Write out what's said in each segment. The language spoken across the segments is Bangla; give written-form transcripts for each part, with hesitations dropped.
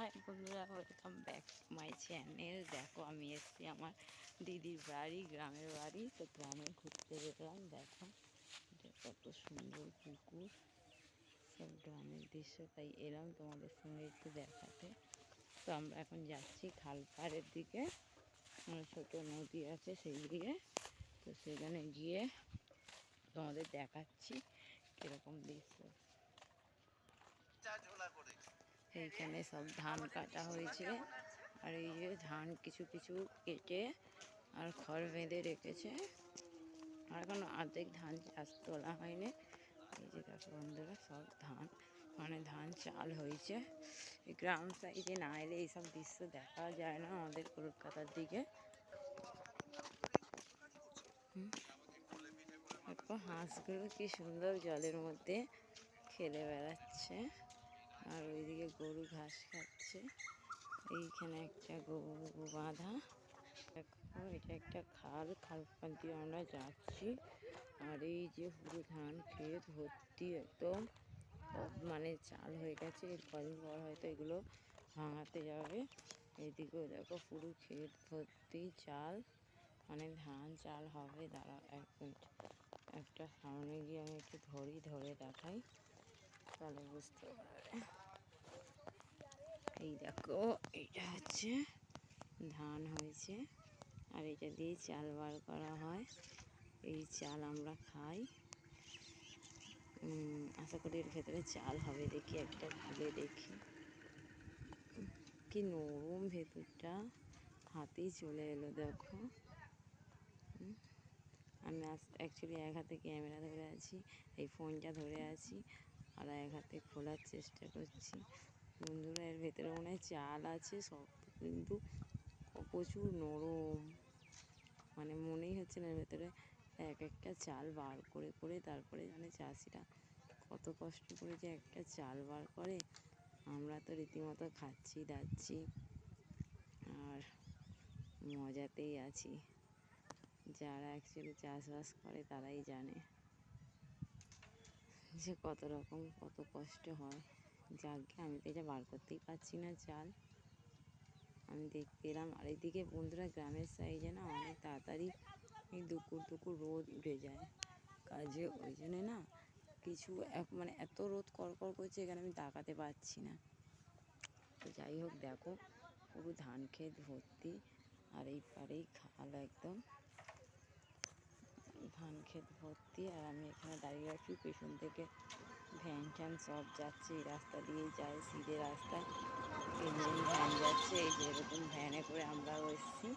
হাই বন্ধুরা, ওয়েলকাম ব্যাক মাই চ্যানেল। দেখো আমি এসেছি আমার দিদির বাড়ি, গ্রামের বাড়ি। তো গ্রামে ঘুরতে গেলাম। দেখো কত সুন্দর পুকুর, সব গ্রামের দৃশ্য, তাই এলাম তোমাদের সঙ্গে একটু দেখাতে। তো আমরা এখন যাচ্ছি খালপাড়ের দিকে, ছোটো নদী আছে সেই দিকে। তো সেখানে গিয়ে তোমাদের দেখাচ্ছি কীরকম দৃশ্য। এইখানে সব ধান কাটা হয়েছে, আর এই যে ধান কিছু কিছু কেটে আর খড় বেঁধে রেখেছে, আর এখনো অর্ধেক ধান চাষ তোলা হয়নি। এই যে দেখো বন্ধুরা, সব ধান ধান চাল হয়েছে। এই গ্রাম সাইডে না এলে এইসব দৃশ্য দেখা যায় না আমাদের কলকাতার দিকে। দেখো হাঁসগুলো কি সুন্দর জলের মধ্যে খেলে বেড়াচ্ছে, আর ওইদিকে গরু ঘাস খাচ্ছে। এইখানে একটা গরু বাঁধা। দেখো এটা একটা খাল দিয়ে আমরা যাচ্ছি। আর এই যে পুরো ধান ক্ষেত ভর্তি, একদম চাল হয়ে গেছে। এর কদিন পর হয়তো এগুলো ভাঙাতে যাবে। এইদিকেও দেখো পুরো ক্ষেত ভর্তি চাল, ধান চাল হবে। দাঁড়া এক মিনিট, একটা সামনে গিয়ে আমি একটু ধরে দেখাই, তাহলে বুঝতে পারবে। এই দেখো এটা হচ্ছে ধান হয়েছে, আর এটা দিয়ে চাল বার করা হয়। এই চাল আমরা খাই। আশা করি এর ভেতরে চাল হবে। দেখি একটা খুলে দেখি, কি নরম ভেতরটা, হাতেই চলে এলো। দেখো আমি অ্যাকচুয়ালি এক হাতে ক্যামেরা ধরে আছি, এই ফোনটা ধরে আছি, আর এক হাতে খোলার চেষ্টা করছি। বন্ধুরা, এর ভেতরে মনে হয় চাল আছে, শক্ত কিন্তু প্রচুর নরম। মনেই হচ্ছে না এর ভেতরে এক একটা চাল বার করে করে তারপরে চাষিরা কত কষ্ট করে যে একটা চাল বার করে। আমরা তো রীতিমতো খাচ্ছি দাচ্ছি আর মজাতেই আছি। যারা অ্যাকচুয়ালি চাষবাস করে তারাই জানে যে কত রকম কত কষ্ট হয়। যাকে আমি তো এটা বার করতেই পারছি না চাল, আমি দেখতে এলাম। আর এইদিকে বন্ধুরা, গ্রামের সাইডে না অনেক তাড়াতাড়ি এই দুপুর রোদ উঠে যায় কাজে, ওই জন্যে না কিছু এত রোদ কড়কড় করছে, এখানে আমি তাকাতে পারছি না। তো যাই হোক, দেখো পুরো ধান ক্ষেত ভর্তি, আর এই পারেই খাল, একদম ধান ক্ষেত ভর্তি। আর আমি এখানে দাঁড়িয়ে আছি, পেছন থেকে ভ্যান ট্যান সব যাচ্ছে, এই রাস্তা দিয়েই যায়, সিধে রাস্তায় ইঞ্জিন ভ্যান যাচ্ছে। এই যে এরকম ভ্যানে করে আমরাও এসেছি।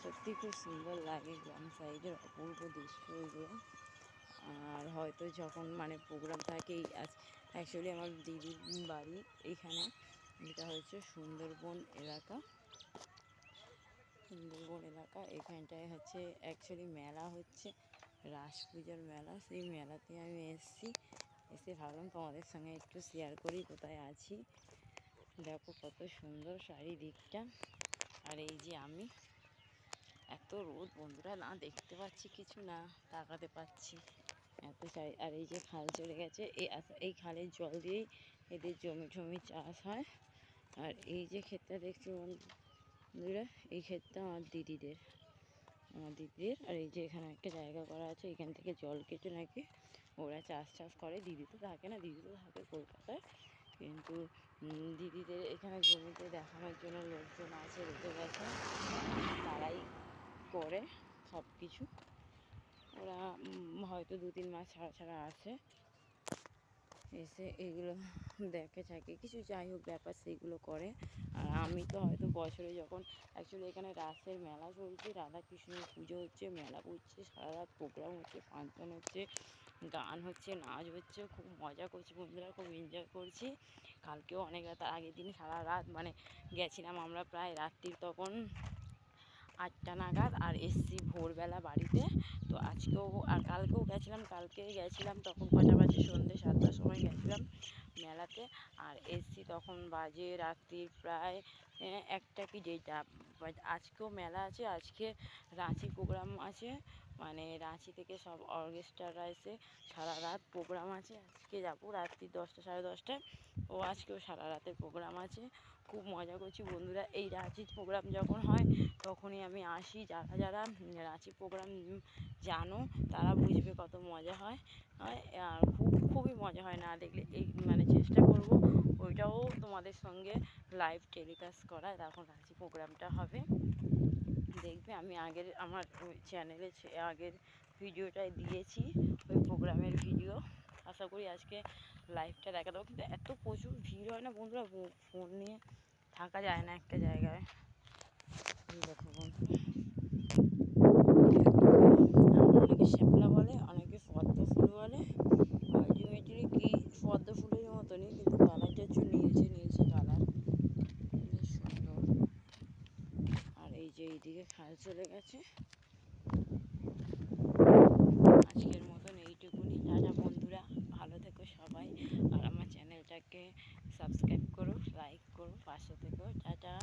সত্যি খুব সুন্দর লাগে গ্রাম সাইডের অপূর্ব দৃশ্য এগুলো। আর হয়তো যখন প্রোগ্রাম থাকে, অ্যাকচুয়ালি আমার দিদির বাড়ি এইখানে, এটা হচ্ছে সুন্দরবন এলাকা। এখানটায় হচ্ছে অ্যাকচুয়ালি মেলা হচ্ছে, রাস পুজোর মেলা। সেই মেলাতে আমি এসে ভাবলাম তোমাদের সঙ্গে একটু শেয়ার করি কোথায় আছি। দেখো কত সুন্দর চারিদিকটা। আর এই যে আমি, এত রোদ বন্ধুরা, না দেখতে পাচ্ছি কিছু, না তাকাতে পাচ্ছি, এত চাই। আর এই যে খাল চলে গেছে, এই খালের জল দিয়েই এদের জমি চাষ হয়। আর এই যে ক্ষেতটা দেখছি বন্ধুরা, এই ক্ষেতটা আমার দিদিদের। আর এই যে এখানে একটা জায়গা করা আছে, এখান থেকে জল কেটে নাকি ওরা চাষ করে। দিদি তো থাকে না, দিদি তো থাকে কলকাতায়, কিন্তু দিদিদের এখানে জমিতে দেখানোর জন্য লোকজন আছে, রেখে গেছে, তারাই করে সব কিছু। ওরা হয়তো 2-3 মাস ছাড়া আসে, এসে এগুলো দেখে থাকে কিছু, যাই হোক ব্যাপার সেইগুলো করে। আর আমি তো হয়তো বছরে যখন অ্যাকচুয়ালি এখানে রাসের মেলা চলছে, রাধাকৃষ্ণের পুজো হচ্ছে, মেলা করছে, সারা রাত প্রোগ্রাম হচ্ছে, ফাংশন হচ্ছে, গান হচ্ছে, নাচ হচ্ছে, খুব মজা করছি বন্ধুরা, খুব এনজয় করছি। কালকেও অনেক রাত, আগের দিন সারা রাত গেছিলাম আমরা প্রায় রাত্রির তখন 8টা নাগাদ, আর এসছি ভোরবেলা বাড়িতে। তো আজকেও আর কালকেও গেছিলাম, তখন কটা বাজে, সন্ধ্যে 7টার সময় গেছিলাম মেলাতে, আর এসছি তখন বাজে রাত্রির প্রায় 1টা কি 1:30। আজকেও মেলা আছে, আজকে রাঁচি প্রোগ্রাম আছে, মানে রাঁচি থেকে সব অর্কেস্ট্রারা এসে সারা রাত প্রোগ্রাম আছে। আজকে যাবো রাত্রি 10টা 10:30টায়। আজকেও সারা রাতের প্রোগ্রাম আছে। খুব মজা করছি বন্ধুরা। এই রাঁচির প্রোগ্রাম যখন হয় তখনই আমি আসি। যারা যারা রাঁচি প্রোগ্রাম জানো তারা বুঝবে কত মজা হয়। আর খুবই মজা হয়, না দেখলে। এই মানে চেষ্টা করব ওইটাও তোমাদের সঙ্গে লাইভ টেলিকাস্ট করা যখন রাঁচি প্রোগ্রামটা হবে। দেখবে আমি আমার চ্যানেলে আগের ভিডিওটায় দিয়েছি ওই প্রোগ্রামের ভিডিও। আশা করি আজকে লাইভটা দেখা দেবো। কিন্তু এত প্রচুর ভিড় হয় না বন্ধুরা, ফোন নিয়ে থাকা যায় না একটা জায়গায়। দেখো বন্ধুরা, অনেকে শ্যাপলা বলে, অনেকে পদ্ম ফুল বলে। আলটিমেটলি কি পদ্ম ফুলের মতনই, কিন্তু কালারটা হচ্ছে নীলচে কালার, বেশ সুন্দর। আর এই যে এইদিকে খাল চলে গেছে। আজকের মতন এইটুকুনি। টাটা বন্ধুরা, ভালো থেকো সবাই। আর আমার চ্যানেলটাকে সাবস্ক্রাইব করো, লাইক করো, পাশে থেকো। টাটা।